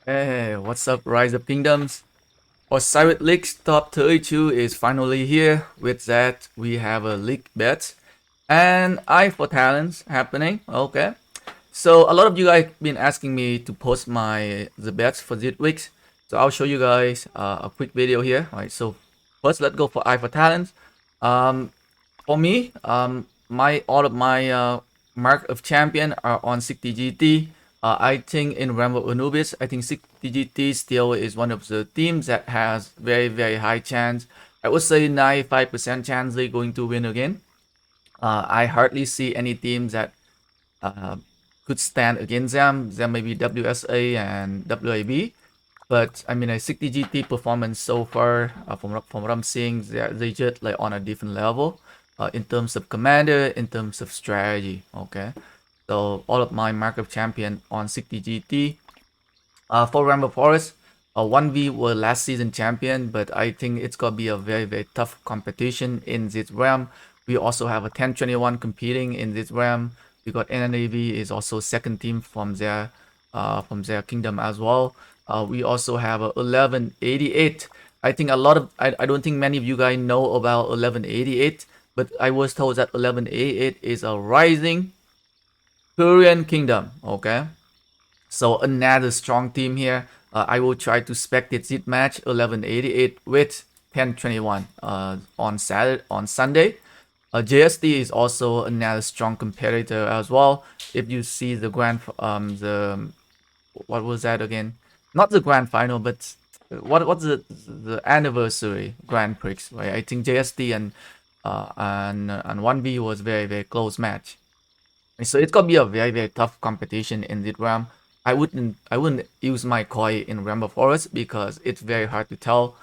Hey, what's up, Rise of Kingdoms? Osiris League's top 32 is finally here. With that, we have a league bet and Eye for Talents happening. Okay, so a lot of you guys been asking me to post the bets for this week, so I'll show you guys a quick video here. All right, so first let's go for Eye for Talents. Um, for me, my all of my mark of champion are on 60GT. I think in Realm of Anubis, I think 60GT still is one of the teams that has very high chance. I would say 95% chance they're going to win again. I hardly see any teams that uh, could stand against them. There may be WSA and WAB, but I mean, a 60GT performance so far, from what I'm seeing, they just like on a different level, in terms of commander, in terms of strategy. Okay, so all of my markup champion on 60GT. For Rambo Forest, 1v were last season champion, but I think it's gonna be a very tough competition in this realm. We also have a 1021 competing in this realm. We got NNAV is also second team from their kingdom as well. We also have a 1188. I think I don't think many of you guys know about 1188, but I was told that 1188 is a rising Korean kingdom. Okay, so another strong team here. I will try to spectate this match 1188 with 1021 on Sunday. JSD is also another strong competitor as well. If you see the the what was that again? Not the grand final, but what's the anniversary Grand Prix, right? I think JSD and 1v was very close match. So it's gonna be a very tough competition in this round. I wouldn't use my koi in Realm of Forest because it's very hard to tell.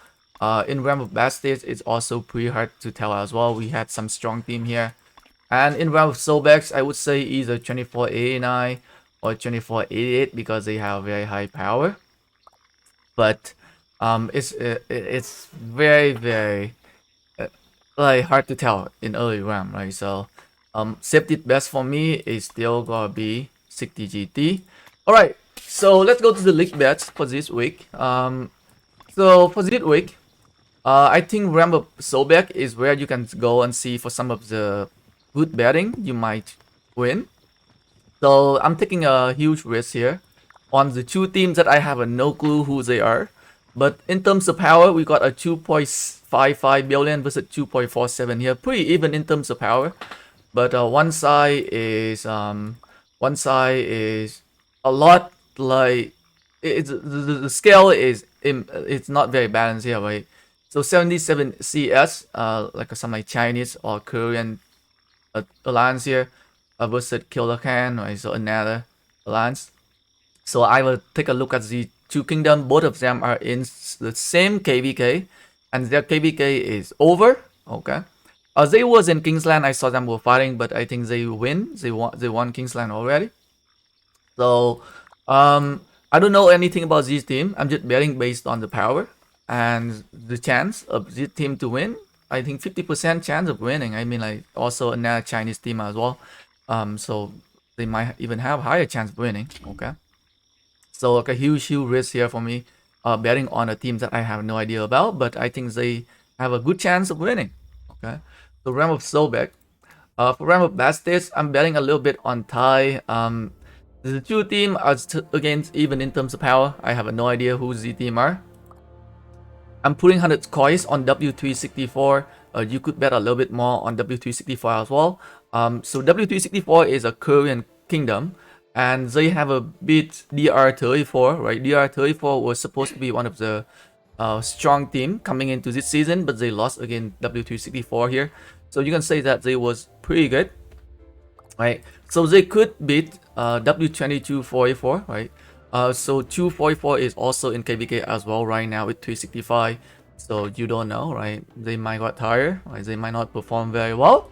In Realm of Bastards, it's also pretty hard to tell as well. We had some strong team here. And in Realm of Soulbacks, I would say either 2489 or 2488 because they have very high power. But it's very like hard to tell in early round, right? So safety best for me is still gonna be 60GT. All right, so let's go to the league bets for this week. So for this week, I think Rambo Soulback is where you can go and see for some of the good betting you might win. So I'm taking a huge risk here on the two teams that I have no clue who they are. But in terms of power, we got a 2.55 billion versus 2.47 here. Pretty even in terms of power. But one side is a lot like the scale is it's not very balanced here, right? So 77 CS, like some like Chinese or Korean alliance here, versus Killer Khan, right? So another alliance. So I will take a look at the two kingdom. Both of them are in the same KvK, and their KvK is over. Okay. They was in Kingsland. I saw them were fighting, but I think they win. They won Kingsland already. So I don't know anything about this team. I'm just betting based on the power and the chance of this team to win. I think 50% chance of winning. I mean, like also another Chinese team as well. So they might even have higher chance of winning. Okay. So like a huge risk here for me, betting on a team that I have no idea about, but I think they have a good chance of winning. Okay. So Realm of Soulback. For Realm of Bastards, I'm betting a little bit on Thai. The two team are against even in terms of power. I have no idea who the team are. I'm putting 100 coins on W364. You could bet a little bit more on W364 as well. So W364 is a Korean kingdom, and they have a beat DR34, right? DR34 was supposed to be one of the strong team coming into this season, but they lost against W364 here. So you can say that they was pretty good, right? So they could beat W2244, right? So 244 is also in KvK as well right now with 365. So you don't know, right? They might got tired, right? They might not perform very well.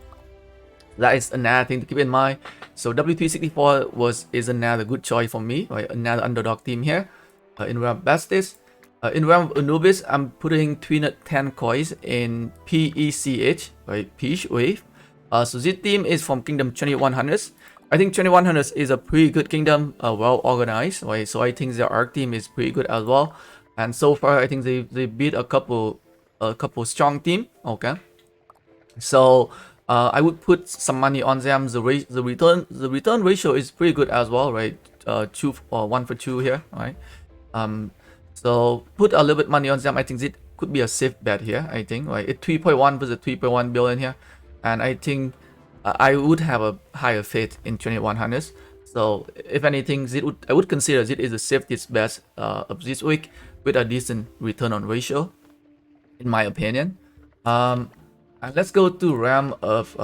That is another thing to keep in mind. So W364 is another good choice for me, right? Another underdog team here. In Realm of Bastards. In Realm of Anubis, I'm putting 310 coins in PECH, right? Peach Wave. So this team is from Kingdom 2100s. I think 2100 is a pretty good kingdom, well organized, right? So I think their arc team is pretty good as well. And so far, I think they beat a couple strong team. Okay, so I would put some money on them. The return ratio is pretty good as well, right? Two or 1 for 2 here, right? Um, so put a little bit money on them. I think it could be a safe bet here. I think right. It's 3.1 versus 3.1 billion here, and I think I would have a higher faith in 2100. So if anything, I would consider it is the safest bet of this week with a decent return on ratio, in my opinion. And let's go to RAM of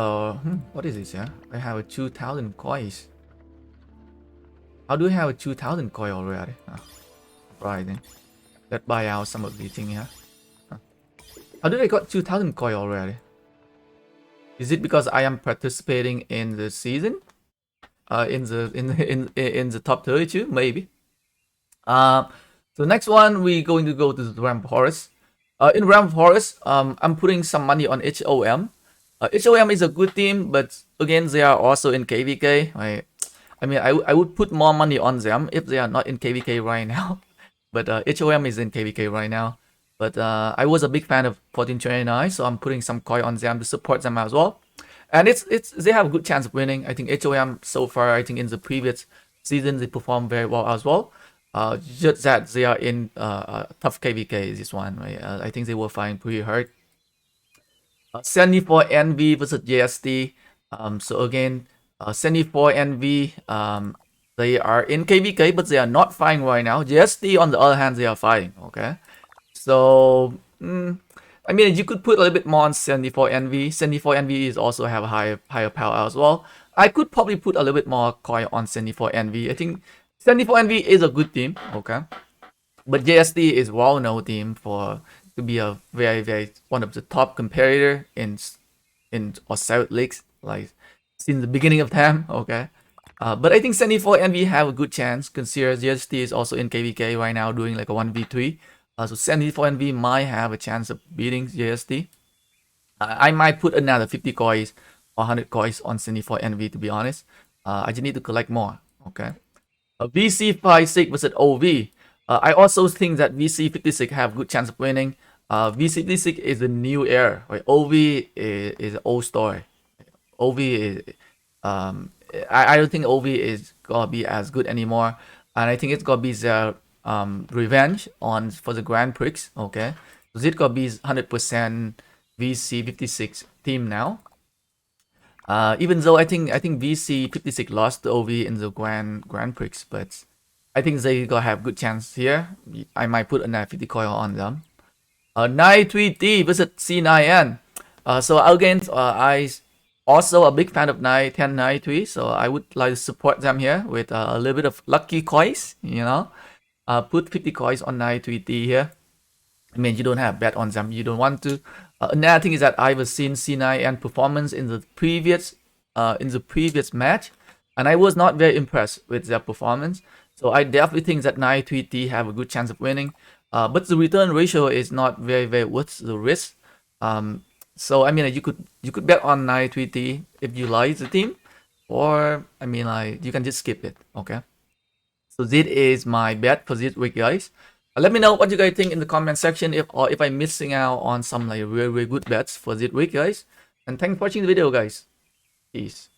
what is this? Yeah, I have a 2,000 coins. How do I have a 2,000 coin already? Right then. Let's buy out some of these things here. How did I got 2,000 coin already? Is it because I am participating in the season? In the top 32, maybe. So next one we going to go to the Ram Forest. In Ram Forest, I'm putting some money on HOM. HOM is a good team, but again they are also in KvK. Right? I mean, I would put more money on them if they are not in KvK right now. But HOM is in KvK right now. But I was a big fan of 1429, so I'm putting some coin on them to support them as well. And they have a good chance of winning. I think HOM so far, I think in the previous season they performed very well as well. Just that they are in tough KvK this one, right? I think they will find pretty hard. 74 NV versus JST. So again, 74 NV. They are in KvK, but they are not fighting right now. JST, on the other hand, they are fighting. Okay, so I mean, you could put a little bit more on 74 NV. 74 NV is also have a higher power as well. I could probably put a little bit more coin on 74 NV. I think 74 NV is a good team. Okay, but JST is well-known team to be a very one of the top competitor in South leagues, like since the beginning of time. Okay. But I think 74 NV have a good chance, consider JST is also in KvK right now doing like a 1v3. So 74 NV might have a chance of beating JST. I might put another 50 coins or 100 coins on 74 NV, to be honest. I just need to collect more. Okay. VC56 versus OV. I also think that VC56 have good chance of winning. VC56 is a new era, right? OV is an old story. OV is I don't think OV is gonna be as good anymore, and I think it's gonna be their revenge for the Grand Prix. Okay, so it's gonna be 100% VC56 team now. Even though I think VC56 lost to OV in the Grand Prix, but I think they gonna have good chance here. I might put another 50 coin on them. 93D versus C9N. So again, I also a big fan of 1093, so I would like to support them here with a little bit of lucky coins, you know. Put 50 coins on 93D here. I mean, you don't have bet on them, you don't want to. Another thing is that I've seen C9N performance in the previous match, and I was not very impressed with their performance. So I definitely think that 93D have a good chance of winning. But the return ratio is not very worth the risk. So I mean, you could bet on 93D if you like the team, or I mean, like you can just skip it. Okay. So this is my bet for this week, guys. Let me know what you guys think in the comment section if I'm missing out on some like really good bets for this week, guys. And thanks for watching the video, guys. Peace.